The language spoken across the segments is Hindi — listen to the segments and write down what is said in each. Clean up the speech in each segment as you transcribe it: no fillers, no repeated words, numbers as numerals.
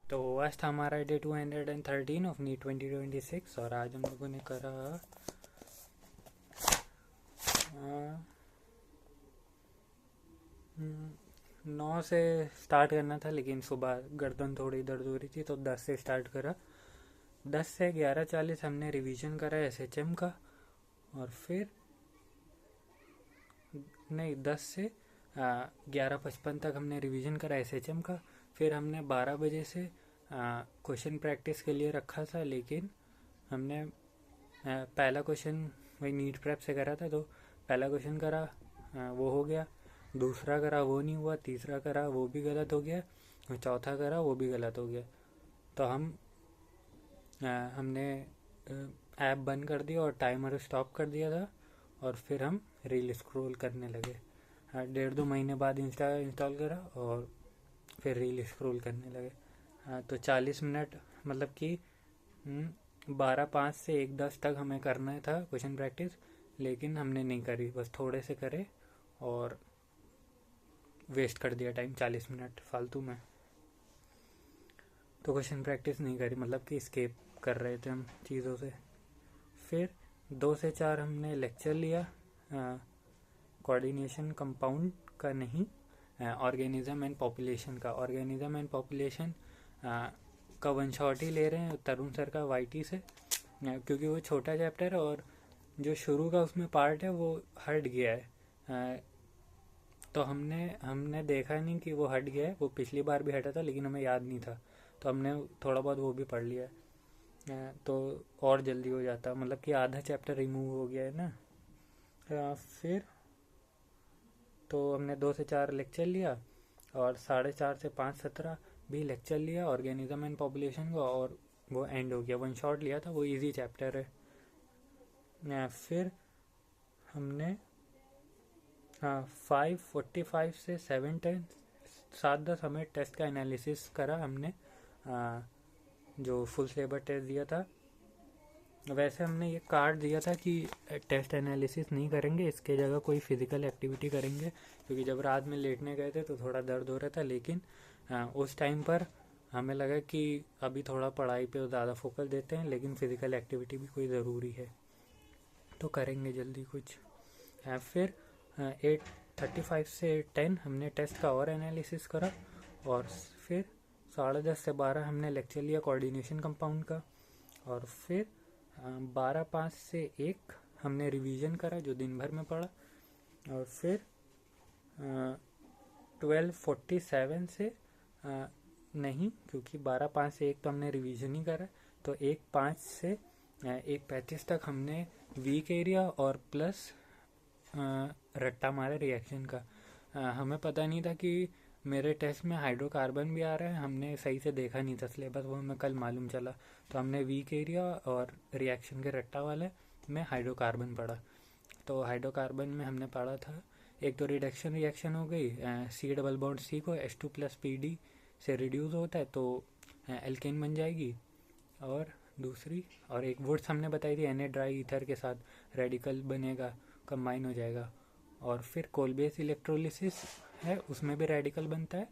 तो आज था हमारा डे 213 ऑफ नीट 2026 और आज हम लोगों ने करा 9 से स्टार्ट करना था, लेकिन सुबह गर्दन थोड़ी दर्द हो रही थी तो 10 से स्टार्ट करा। 10 से 11:40 हमने रिवीजन करा एसएचएम का, और फिर नहीं 10 से 11:55 तक हमने रिवीजन करा एसएचएम का। फिर हमने 12 बजे से क्वेश्चन प्रैक्टिस के लिए रखा था, लेकिन हमने पहला क्वेश्चन वही नीट प्रेप से करा था, तो पहला क्वेश्चन करा, वो हो गया। दूसरा करा वो नहीं हुआ, तीसरा करा वो भी गलत हो गया, और चौथा करा वो भी गलत हो गया। तो हमने ऐप बंद कर दिया और टाइमर स्टॉप कर दिया था, और फिर हम रील स्क्रॉल करने लगे। 1.5-2 महीने बाद इंस्टॉल करा और फिर रील स्क्रॉल करने लगे। तो 40 मिनट, मतलब कि 12:05 से 1:10 तक हमें करना था क्वेश्चन प्रैक्टिस, लेकिन हमने नहीं करी, बस थोड़े से करे और वेस्ट कर दिया टाइम 40 मिनट फालतू में। तो क्वेश्चन प्रैक्टिस नहीं करी, मतलब कि स्केप कर रहे थे हम चीज़ों से। फिर 2 से 4 हमने लेक्चर लिया, कोऑर्डिनेशन कंपाउंड का नहीं, ऑर्गेनिज्म एंड पॉपुलेशन का। ऑर्गेनिज्म एंड पॉपुलेशन का वन शॉट ही ले रहे हैं तरुण सर का वाईटी से, क्योंकि वो छोटा चैप्टर है और जो शुरू का उसमें पार्ट है वो हट गया है। तो हमने देखा नहीं कि वो हट गया है, वो पिछली बार भी हटा था लेकिन हमें याद नहीं था, तो हमने थोड़ा बहुत वो भी पढ़ लिया है। तो और जल्दी हो जाता, मतलब कि आधा चैप्टर रिमूव हो गया है ना। फिर तो हमने 2 से 4 लेक्चर लिया, और 4:30 से 5:17 भी लेक्चर लिया ऑर्गेनिज्म एंड पॉपुलेशन का, और वो एंड हो गया। वन शॉट लिया था, वो इजी चैप्टर है। फिर हमने 5:45 से 7:10 7:10 हमें टेस्ट का एनालिसिस करा हमने, जो फुल सिलेबस टेस्ट दिया था। वैसे हमने ये कार्ड दिया था कि टेस्ट एनालिसिस नहीं करेंगे, इसके जगह कोई फिजिकल एक्टिविटी करेंगे, क्योंकि जब रात में लेटने गए थे तो थोड़ा दर्द हो रहा था। लेकिन उस टाइम पर हमें लगा कि अभी थोड़ा पढ़ाई पे ज़्यादा फोकस देते हैं, लेकिन फिजिकल एक्टिविटी भी कोई ज़रूरी है, तो करेंगे जल्दी कुछ। फिर 8:35 से 10 हमने टेस्ट का और एनालिसिस करा, और फिर 10:30 से 12 हमने लेक्चर लिया कोऑर्डिनेशन कंपाउंड का, और फिर 12:05 से 1 हमने रिवीजन करा जो दिन भर में पढ़ा, और फिर 12:47 से नहीं, क्योंकि 12:05 से 1 तो हमने रिवीजन ही करा, तो 1:05 से 1:35 तक हमने वीक एरिया और प्लस रट्टा मारा रिएक्शन का। हमें पता नहीं था कि मेरे टेस्ट में हाइड्रोकार्बन भी आ रहा है, हमने सही से देखा नहीं था सिलेबस, वो हमें कल मालूम चला। तो हमने वीक एरिया और रिएक्शन के रट्टा वाले में हाइड्रोकार्बन पढ़ा। तो हाइड्रोकार्बन में हमने पढ़ा था, एक तो रिडक्शन रिएक्शन हो गई, सी डबल बॉन्ड सी को H2+PD से रिड्यूस होता है तो एल्केन बन जाएगी, और दूसरी और एक वुड्स हमने बताई थी, Na ड्राई ईथर के साथ रेडिकल बनेगा, कंबाइन हो जाएगा। और फिर कोलबेस इलेक्ट्रोलिसिस है, उसमें भी रेडिकल बनता है,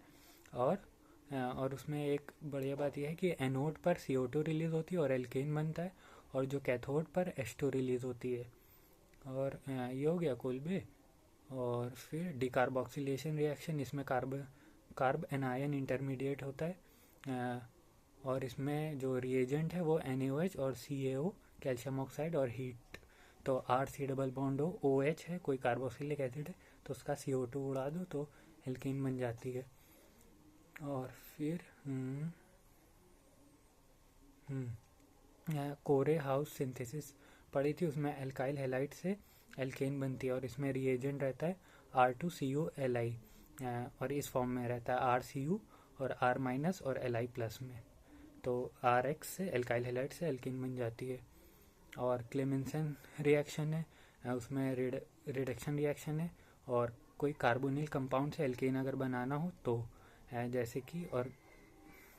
और उसमें एक बढ़िया बात यह है कि एनोड पर CO2 रिलीज होती है और एल्केन बनता है, और जो कैथोड पर H2 रिलीज होती है। और ये हो गया कोलबे। और फिर डिकार्बोक्सिलेशन रिएक्शन, इसमें कार्ब एनायन इंटरमीडिएट होता है, और इसमें जो रिएजेंट है वो NaOH और CaO कैल्शियम ऑक्साइड और हीट। तो RC डबल बॉन्ड हो OH है, कोई कार्बोक्सिलिक एसिड है, तो उसका CO2 उड़ा दो तो एल्कीन बन जाती है। और फिर कोरे हाउस सिंथेसिस पढ़ी थी, उसमें एल्काइल हेलाइड से एल्केन बनती है, और इसमें रिएजेंट रहता है R2CuLi, और इस फॉर्म में रहता है RCu और R- और Li+ में। तो RX से एल्काइल हेलाइड से एल्केन बन जाती है। और क्लेमेंसन रिएक्शन है, उसमें रिडक्शन रिएक्शन है, और कोई कार्बोनिल कंपाउंड से एल्केन अगर बनाना हो तो जैसे कि, और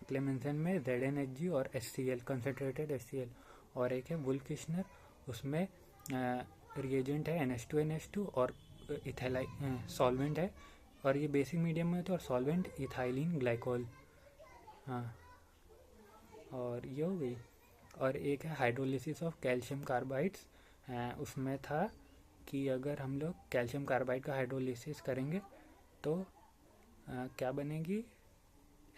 क्लेमेंसन में ZnHg और HCl कंसनट्रेटेड HCl। और एक है वुल्किशनर, उसमें रिएजेंट है NH2NH2 और इथाइल सॉल्वेंट है, और ये बेसिक मीडियम में होता है, और सॉल्वेंट इथाइलिन ग्लाइकोल। हाँ, और ये हो गई। और एक है हाइड्रोलिसिस ऑफ कैल्शियम कार्बाइड्स, उसमें था कि अगर हम लोग कैल्शियम कार्बाइड का हाइड्रोलिसिस करेंगे तो क्या बनेगी,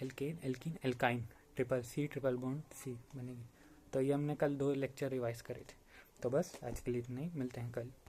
alkane alkene alkyne triple C triple bond C बनेगी। तो ये हमने कल 2 लेक्चर रिवाइज करे थे। तो बस आज के लिए इतना ही, मिलते हैं कल।